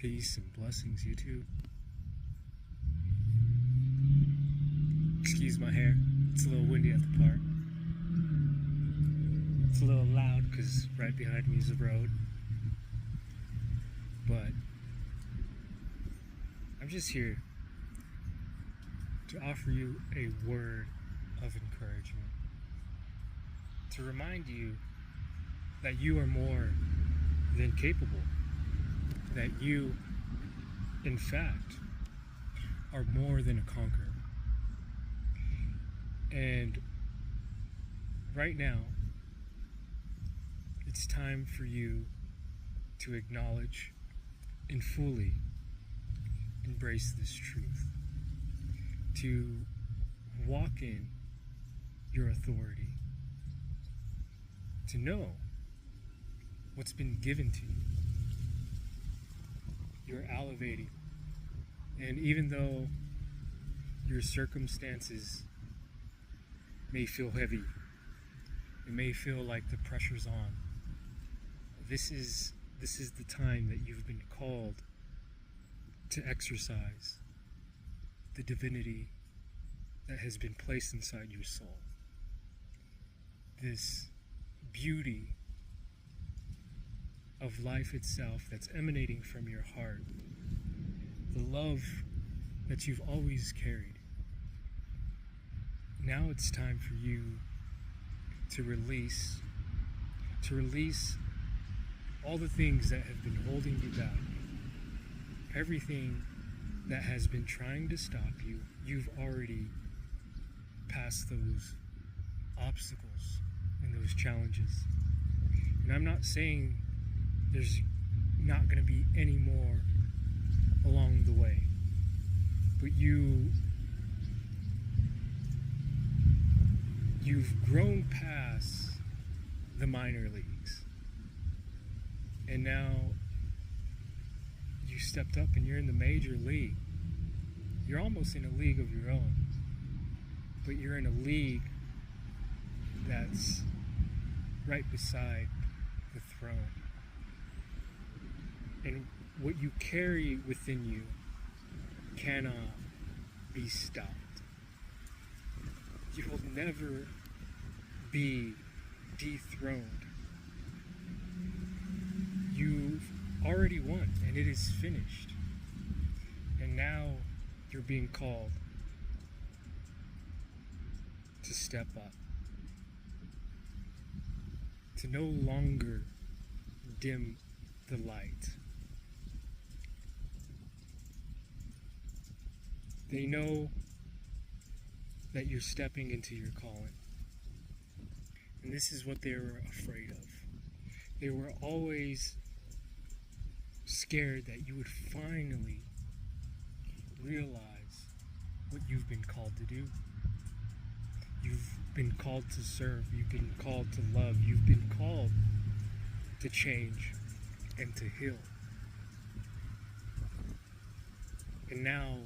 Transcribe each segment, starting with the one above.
Peace and blessings, YouTube. Excuse my hair, it's a little windy at the park. It's a little loud because right behind me is a road. But I'm just here to offer you a word of encouragement. To remind you that you are more than capable. That you, in fact, are more than a conqueror. And right now, it's time for you to acknowledge and fully embrace this truth. To walk in your authority. To know what's been given to you. You're elevating. And even though your circumstances may feel heavy, it may feel like the pressure's on, this is the time that you've been called to exercise the divinity that has been placed inside your soul. This beauty of life itself that's emanating from your heart, the love that you've always carried. Now it's time for you to release all the things that have been holding you back. Everything that has been trying to stop you, you've already passed those obstacles and those challenges. And I'm not saying there's not going to be any more along the way. But you've grown past the minor leagues. And now you stepped up and you're in the major league. You're almost in a league of your own. But you're in a league that's right beside the throne. And what you carry within you cannot be stopped. You will never be dethroned. You've already won, and it is finished. And now you're being called to step up. To no longer dim the light. They know that you're stepping into your calling. And this is what they were afraid of. They were always scared that you would finally realize what you've been called to do. You've been called to serve. You've been called to love. You've been called to change and to heal. And now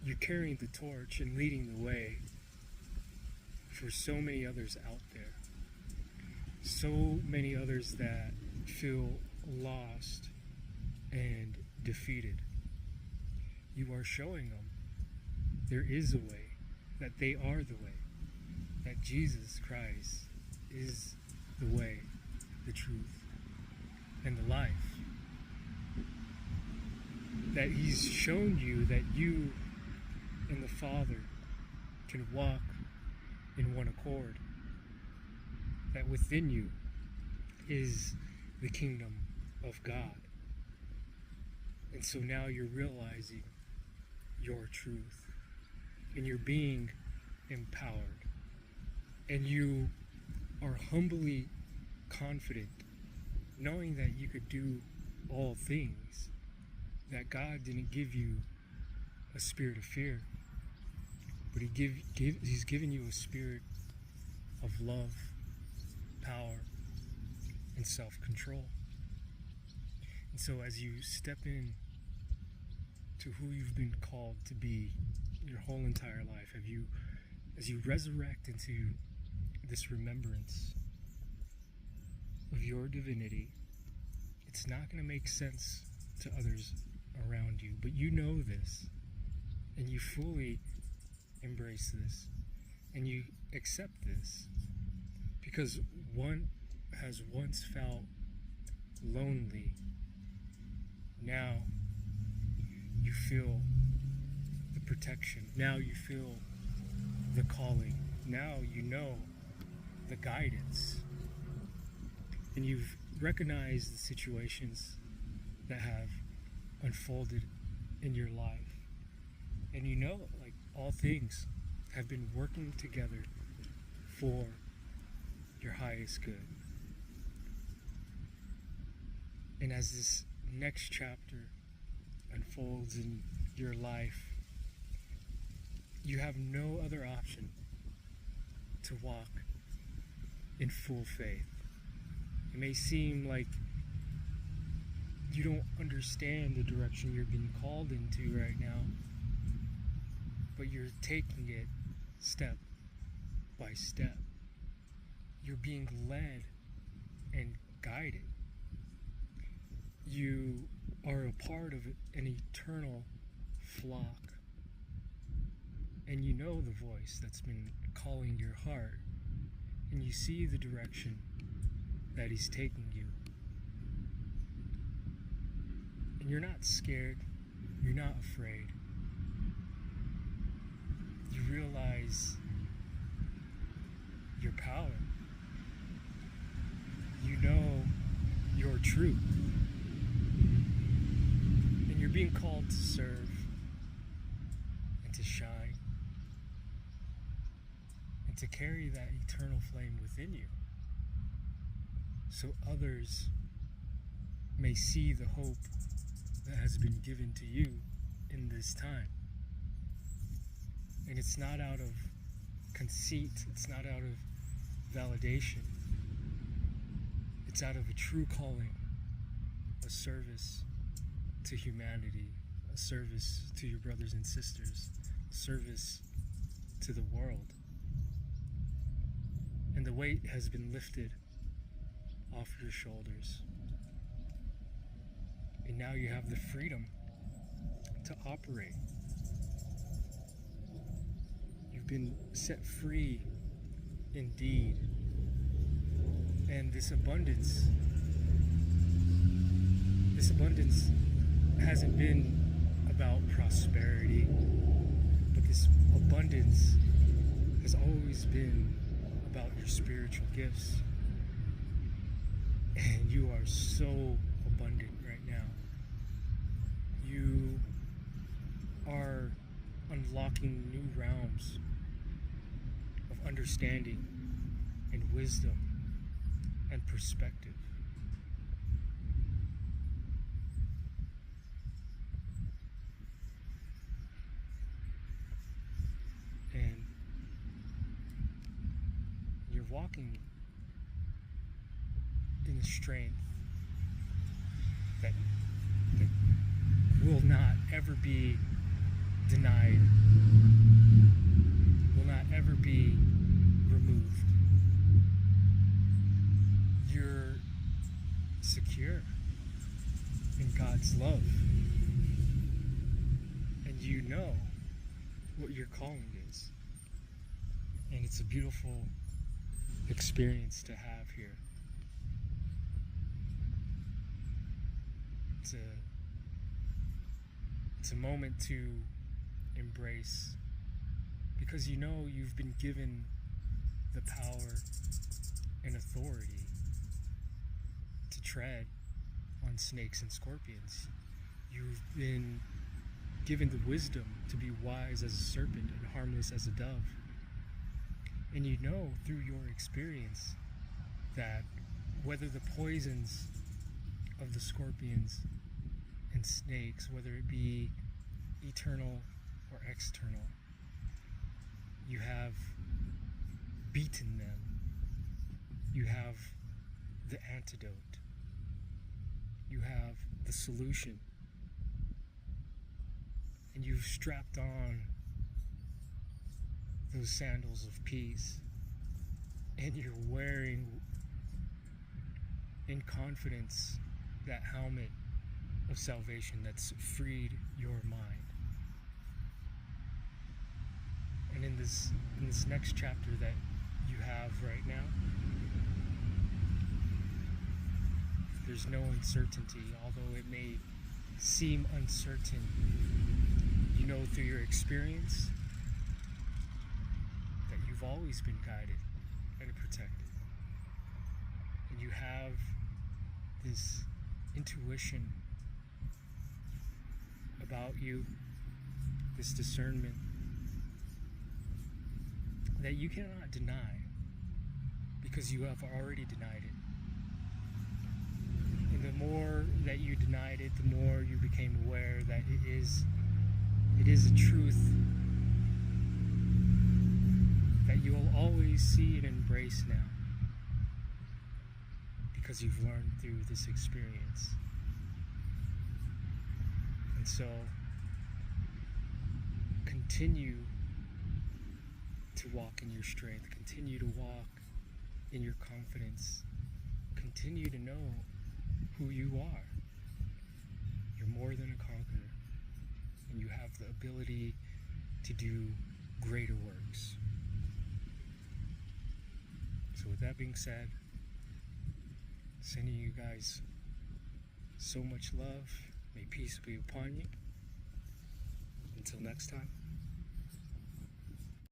you're carrying the torch and leading the way for so many others out there. So many others that feel lost and defeated. You are showing them there is a way, that they are the way, that Jesus Christ is the way, the truth, and the life. That He's shown you that you and the Father can walk in one accord. That within you is the kingdom of God. And so now you're realizing your truth. And you're being empowered. And you are humbly confident, knowing that you could do all things. That God didn't give you a spirit of fear, but He's given you a spirit of love, power, and self-control. And so as you step in to who you've been called to be your whole entire life, as you resurrect into this remembrance of your divinity, it's not going to make sense to others around you. But you know this, and you fully embrace this, and you accept this, because one has once felt lonely. Now you feel the protection. Now you feel the calling. Now you know the guidance. And you've recognized the situations that have unfolded in your life. And you know, like, all things have been working together for your highest good. And as this next chapter unfolds in your life, you have no other option to walk in full faith. It may seem like you don't understand the direction you're being called into right now, but you're taking it step by step. You're being led and guided. You are a part of an eternal flock. And you know the voice that's been calling your heart. And you see the direction that he's taking you. And you're not scared. You're not afraid. You realize your power. You know your truth. And you're being called to serve and to shine and to carry that eternal flame within you, so others may see the hope that has been given to you in this time. And it's not out of conceit, it's not out of validation. It's out of a true calling, a service to humanity, a service to your brothers and sisters, a service to the world. And the weight has been lifted off your shoulders. And now you have the freedom to operate. You've been set free indeed. And this abundance hasn't been about prosperity, but this abundance has always been about your spiritual gifts. And you are so abundant right now. You are unlocking new realms of understanding and wisdom and perspective. And you're walking in a strength that will not ever be denied, will not ever be removed. You're secure in God's love, and you know what your calling is, and it's a beautiful experience to have here. It's a moment to embrace, because you know you've been given the power and authority to tread on snakes and scorpions. You've been given the wisdom to be wise as a serpent and harmless as a dove. And you know through your experience that whether the poisons of the scorpions and snakes, whether it be eternal or external, you have beaten them. You have the antidote. You have the solution. And you've strapped on those sandals of peace, and you're wearing in confidence that helmet of salvation that's freed your mind. And in this next chapter that you have right now, there's no uncertainty, although it may seem uncertain. You know through your experience that you've always been guided and protected. And you have this intuition about you, this discernment that you cannot deny because you have already denied it. And the more that you denied it, the more you became aware that it is a truth that you will always see and embrace now because you've learned through this experience. And so continue to walk in your strength, continue to walk in your confidence, continue to know who you are. You're more than a conqueror, and you have the ability to do greater works. So with that being said, sending you guys so much love. May peace be upon you. Until next time.